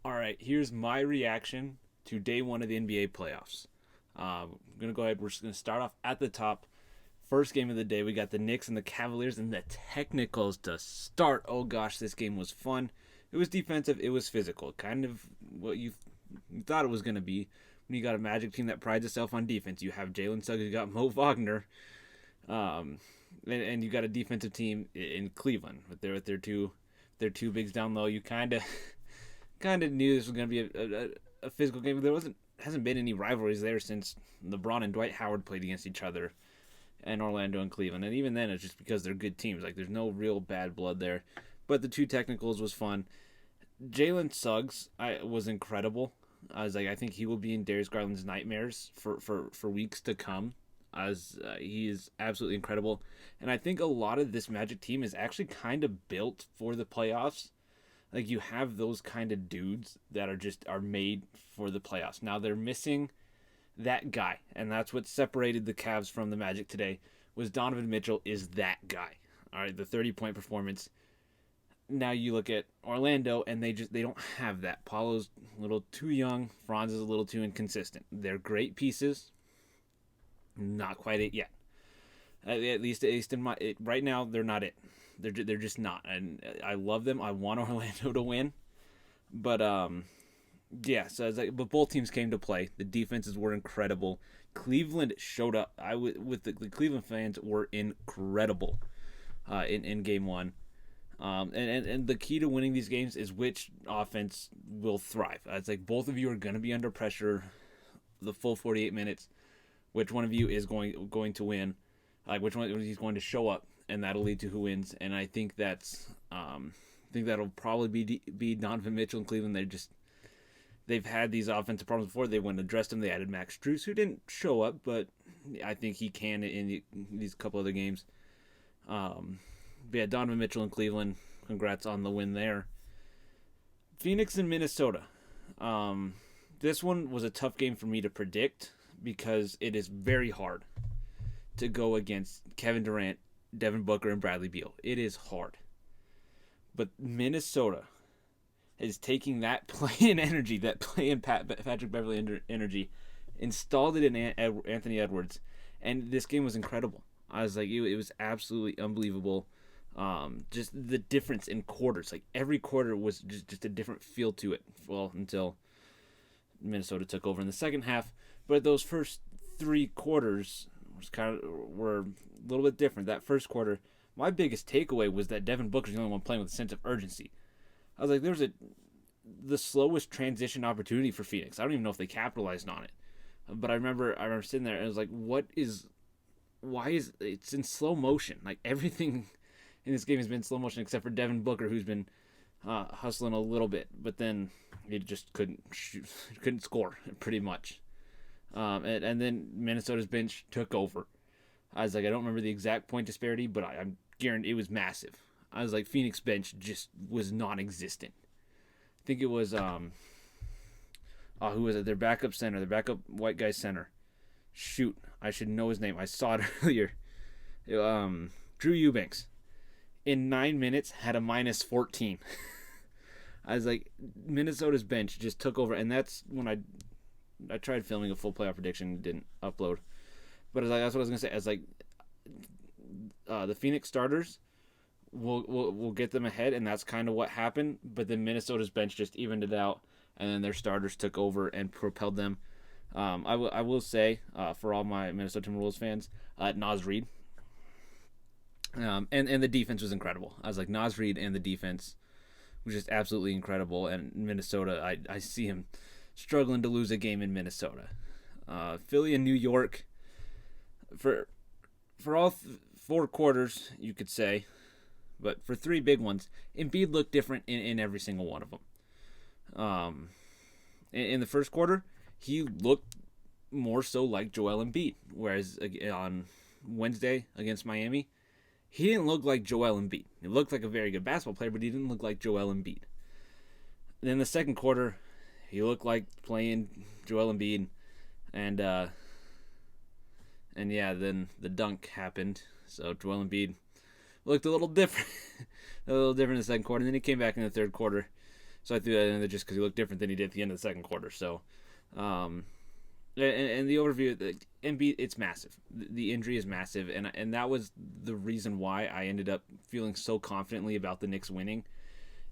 All right, here's my reaction to day one of the NBA playoffs. I'm gonna go ahead. We're just gonna start off at the top. First game of the day, we got the Knicks and the Cavaliers, and the technicals to start. Oh gosh, this game was fun. It was defensive. It was physical, kind of what you thought it was gonna be. When you got a Magic team that prides itself on defense, you have Jalen Suggs, you got Mo Wagner, um, and you got a defensive team in Cleveland with their two bigs down low. You kind of knew this was going to be a physical game. There hasn't been any rivalries there since LeBron and Dwight Howard played against each other, and Orlando and Cleveland. And even then, it's just because they're good teams. Like there's no real bad blood there. But the two technicals was fun. Jalen Suggs was incredible. I think he will be in Darius Garland's nightmares for weeks to come, as he is absolutely incredible. And I think a lot of this Magic team is actually kind of built for the playoffs. Like you have those kind of dudes that are made for the playoffs. Now they're missing that guy, and that's what separated the Cavs from the Magic today. Was Donovan Mitchell is that guy. All right, the 30-point performance. Now you look at Orlando, and they don't have that. Paulo's a little too young. Franz is a little too inconsistent. They're great pieces, not quite it yet. At least right now, they're not it. They're just not, and I love them. I want Orlando to win, but yeah. So but both teams came to play. The defenses were incredible. Cleveland showed up. With the Cleveland fans were incredible in game one. And the key to winning these games is which offense will thrive. It's like both of you are going to be under pressure the full 48 minutes. Which one of you is going to win? Like which one is going to show up, and that'll lead to who wins. And I think that'll probably be Donovan Mitchell in Cleveland. They've had these offensive problems before. They went and addressed them. They added Max Strus, who didn't show up, but I think he can in these couple other games. But yeah, Donovan Mitchell in Cleveland. Congrats on the win there. Phoenix and Minnesota. This one was a tough game for me to predict because it is very hard to go against Kevin Durant, Devin Booker, and Bradley Beal. It is hard. But Minnesota is taking that play-in energy, that play-in Patrick Beverley energy, installed it in Anthony Edwards, and this game was incredible. I was like, it was absolutely unbelievable. Just the difference in quarters. Like every quarter was just a different feel to it. Well, until Minnesota took over in the second half. But those first three quarters were a little bit different. That first quarter, my biggest takeaway was that Devin Booker's the only one playing with a sense of urgency. I was like, there was the slowest transition opportunity for Phoenix. I don't even know if they capitalized on it. But I remember sitting there and I was like, why is it's in slow motion? Like everything in this game has been slow motion except for Devin Booker, who's been hustling a little bit, but then he just couldn't score pretty much. And then Minnesota's bench took over. I was like, I don't remember the exact point disparity, but I'm guaranteed it was massive. I was like, Phoenix bench just was non-existent. I think it was who was it? Their backup center, their backup white guy center. Shoot, I should know his name. I saw it earlier. Drew Eubanks. In 9 minutes, had a minus 14. I was like, Minnesota's bench just took over, and that's when I tried filming a full playoff prediction, didn't upload. But that's what I was gonna say. I was like, the Phoenix starters will get them ahead, and that's kind of what happened. But then Minnesota's bench just evened it out, and then their starters took over and propelled them. I will say for all my Minnesota Timberwolves fans, Naz Reid. And the defense was incredible. I was like, Naz Reid and the defense was just absolutely incredible. And Minnesota, I see him struggling to lose a game in Minnesota. Philly and New York, for all four quarters, you could say, but for three big ones, Embiid looked different in every single one of them. In the first quarter, he looked more so like Joel Embiid, whereas on Wednesday against Miami, he didn't look like Joel Embiid. He looked like a very good basketball player, but he didn't look like Joel Embiid. Then the second quarter, he looked like playing Joel Embiid, and yeah, then the dunk happened. So Joel Embiid looked a little different, in the second quarter. And then he came back in the third quarter, So I threw that in there just because he looked different than he did at the end of the second quarter. So, and the overview, the Embiid, it's massive. The injury is massive, and that was the reason why I ended up feeling so confidently about the Knicks winning.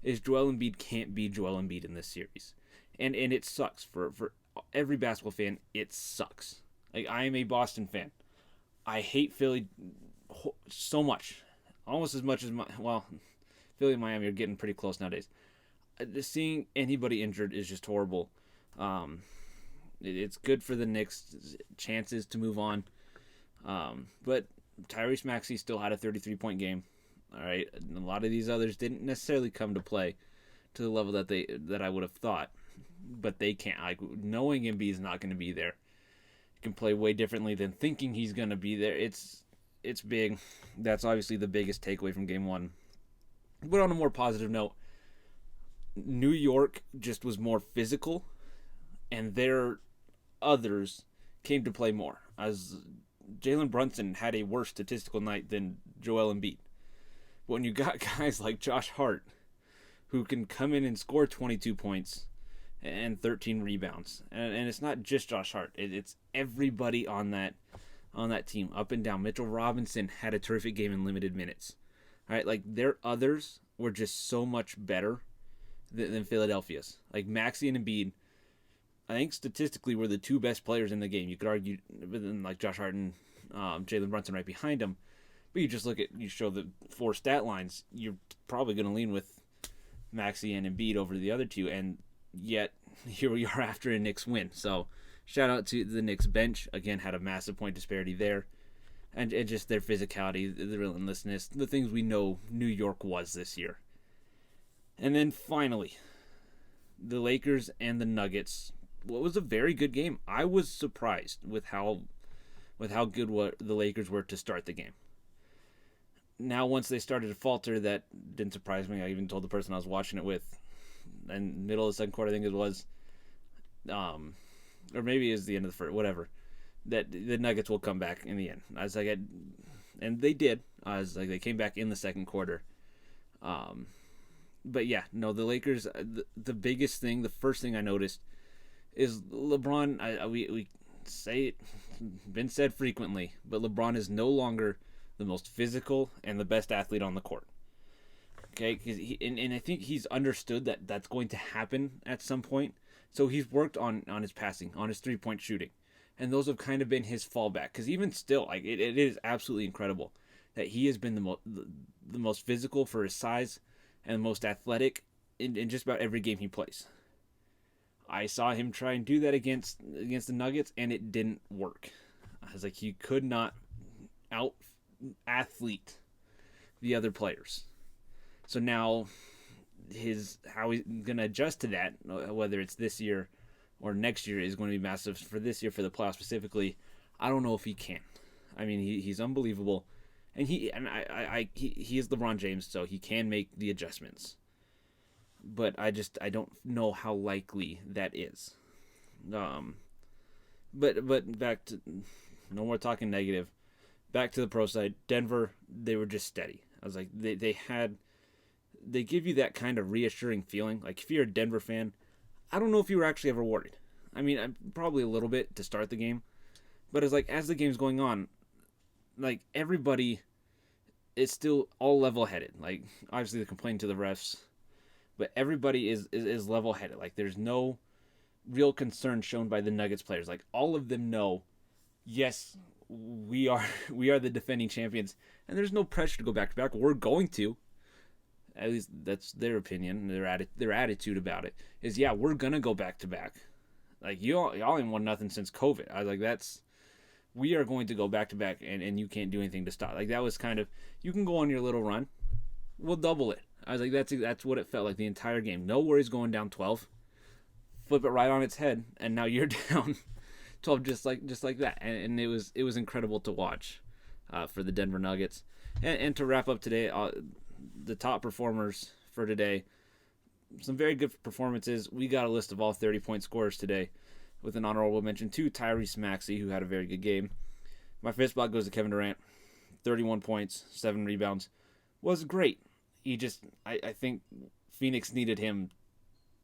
Is Joel Embiid can't be Joel Embiid in this series, and it sucks for every basketball fan. It sucks. Like, I am a Boston fan. I hate Philly so much, almost as much as Philly and Miami are getting pretty close nowadays. Seeing anybody injured is just horrible. It's good for the Knicks' chances to move on. But Tyrese Maxey still had a 33-point game. All right, and a lot of these others didn't necessarily come to play to the level that I would have thought. But they can't. Like, knowing Embiid is not going to be there, you can play way differently than thinking he's going to be there. It's big. That's obviously the biggest takeaway from Game 1. But on a more positive note, New York just was more physical, and their others came to play more. As Jalen Brunson had a worse statistical night than Joel Embiid. But when you got guys like Josh Hart, who can come in and score 22 points and 13 rebounds, and it's not just Josh Hart, it's everybody on that team, up and down. Mitchell Robinson had a terrific game in limited minutes. All right, like, their others were just so much better than Philadelphia's. Like, Maxey and Embiid, I think statistically were the two best players in the game. You could argue, then like Josh Hart and Jalen Brunson right behind them. But you show the 4 stat lines, you're probably going to lean with Maxey and Embiid over the other two. And yet, here we are after a Knicks win. So, shout out to the Knicks bench. Again, had a massive point disparity there. And just their physicality, the relentlessness, the things we know New York was this year. And then finally, the Lakers and the Nuggets. What was a very good game. I was surprised with how good the Lakers were to start the game. Now, once they started to falter, that didn't surprise me. I even told the person I was watching it with, in middle of the second quarter, I think it was, or maybe it was the end of the first, whatever, that the Nuggets will come back in the end. I was like, and they did. I was like, they came back in the second quarter. But yeah, no, the Lakers, the biggest thing, the first thing I noticed is LeBron. We say it, been said frequently, but LeBron is no longer the most physical and the best athlete on the court. Okay, and I think he's understood that that's going to happen at some point. So he's worked on his passing, on his 3-point shooting, and those have kind of been his fallback. Because even still, like, it is absolutely incredible that he has been the most physical for his size and the most athletic in just about every game he plays. I saw him try and do that against the Nuggets, and it didn't work. I was like, he could not out-athlete the other players. So now, how he's going to adjust to that, whether it's this year or next year, is going to be massive. For this year, for the playoffs specifically, I don't know if he can. I mean, he's unbelievable, and he is LeBron James, so he can make the adjustments. But I don't know how likely that is. But back to, no more talking negative. Back to the pro side. Denver, they were just steady. I was like, they give you that kind of reassuring feeling. Like, if you're a Denver fan, I don't know if you were actually ever worried. I mean, probably a little bit to start the game. But it's like, as the game's going on, like, everybody is still all level-headed. Like, obviously they're complaining to the refs, but everybody is level-headed. Like, there's no real concern shown by the Nuggets players. Like, all of them know, yes, we are the defending champions, and there's no pressure to go back-to-back. We're going to. At least that's their opinion, their attitude about it is, yeah, we're gonna go back to back. Like, y'all ain't won nothing since COVID. I was like, we are going to go back to back, and you can't do anything to stop. Like, that was kind of, you can go on your little run, we'll double it. I was like, that's what it felt like the entire game. No worries going down 12, flip it right on its head, and now you're down 12 just like that. And it was incredible to watch for the Denver Nuggets. And to wrap up today, the top performers for today, some very good performances. We got a list of all 30-point scorers today, with an honorable mention to Tyrese Maxey, who had a very good game. My fifth spot goes to Kevin Durant. 31 points, 7 rebounds. Was great. I think Phoenix needed him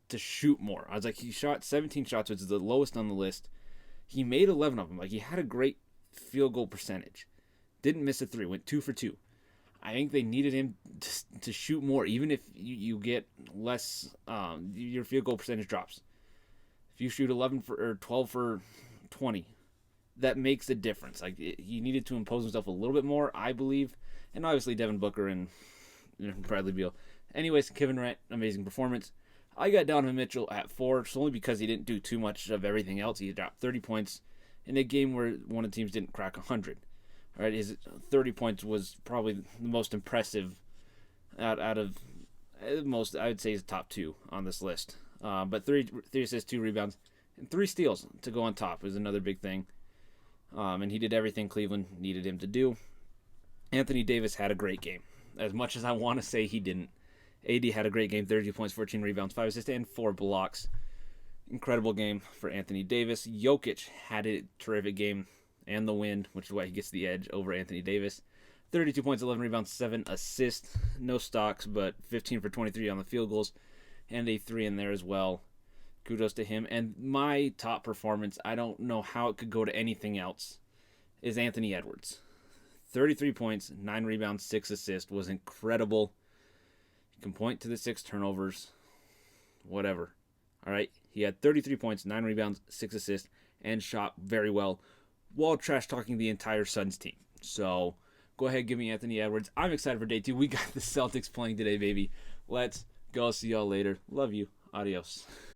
to shoot more. I was like, he shot 17 shots, which is the lowest on the list. He made 11 of them. Like, he had a great field goal percentage. Didn't miss a three. Went 2 for 2. I think they needed him to shoot more, even if you get less, your field goal percentage drops. If you shoot 11 for or 12 for 20, that makes a difference. Like, he needed to impose himself a little bit more, I believe. And obviously Devin Booker and Bradley Beal. Anyways, Kevin Durant, amazing performance. I got Donovan Mitchell at 4, just only because he didn't do too much of everything else. He dropped 30 points in a game where one of the teams didn't crack 100. All right, his 30 points was probably the most impressive out of most. I would say he's top 2 on this list. But three assists, 2 rebounds, and 3 steals to go on top was another big thing. And he did everything Cleveland needed him to do. Anthony Davis had a great game. As much as I want to say he didn't. AD had a great game, 32 points, 14 rebounds, 5 assists, and 4 blocks. Incredible game for Anthony Davis. Jokic had a terrific game and the win, which is why he gets the edge over Anthony Davis. 32 points, 11 rebounds, 7 assists. No stocks, but 15 for 23 on the field goals, and a 3 in there as well. Kudos to him. And my top performance, I don't know how it could go to anything else, is Anthony Edwards. 33 points, 9 rebounds, 6 assists was incredible. You can point to the 6 turnovers, whatever. All right, he had 33 points, 9 rebounds, 6 assists, and shot very well while trash-talking the entire Suns team. So go ahead, give me Anthony Edwards. I'm excited for day 2. We got the Celtics playing today, baby. Let's go. See y'all later. Love you. Adios.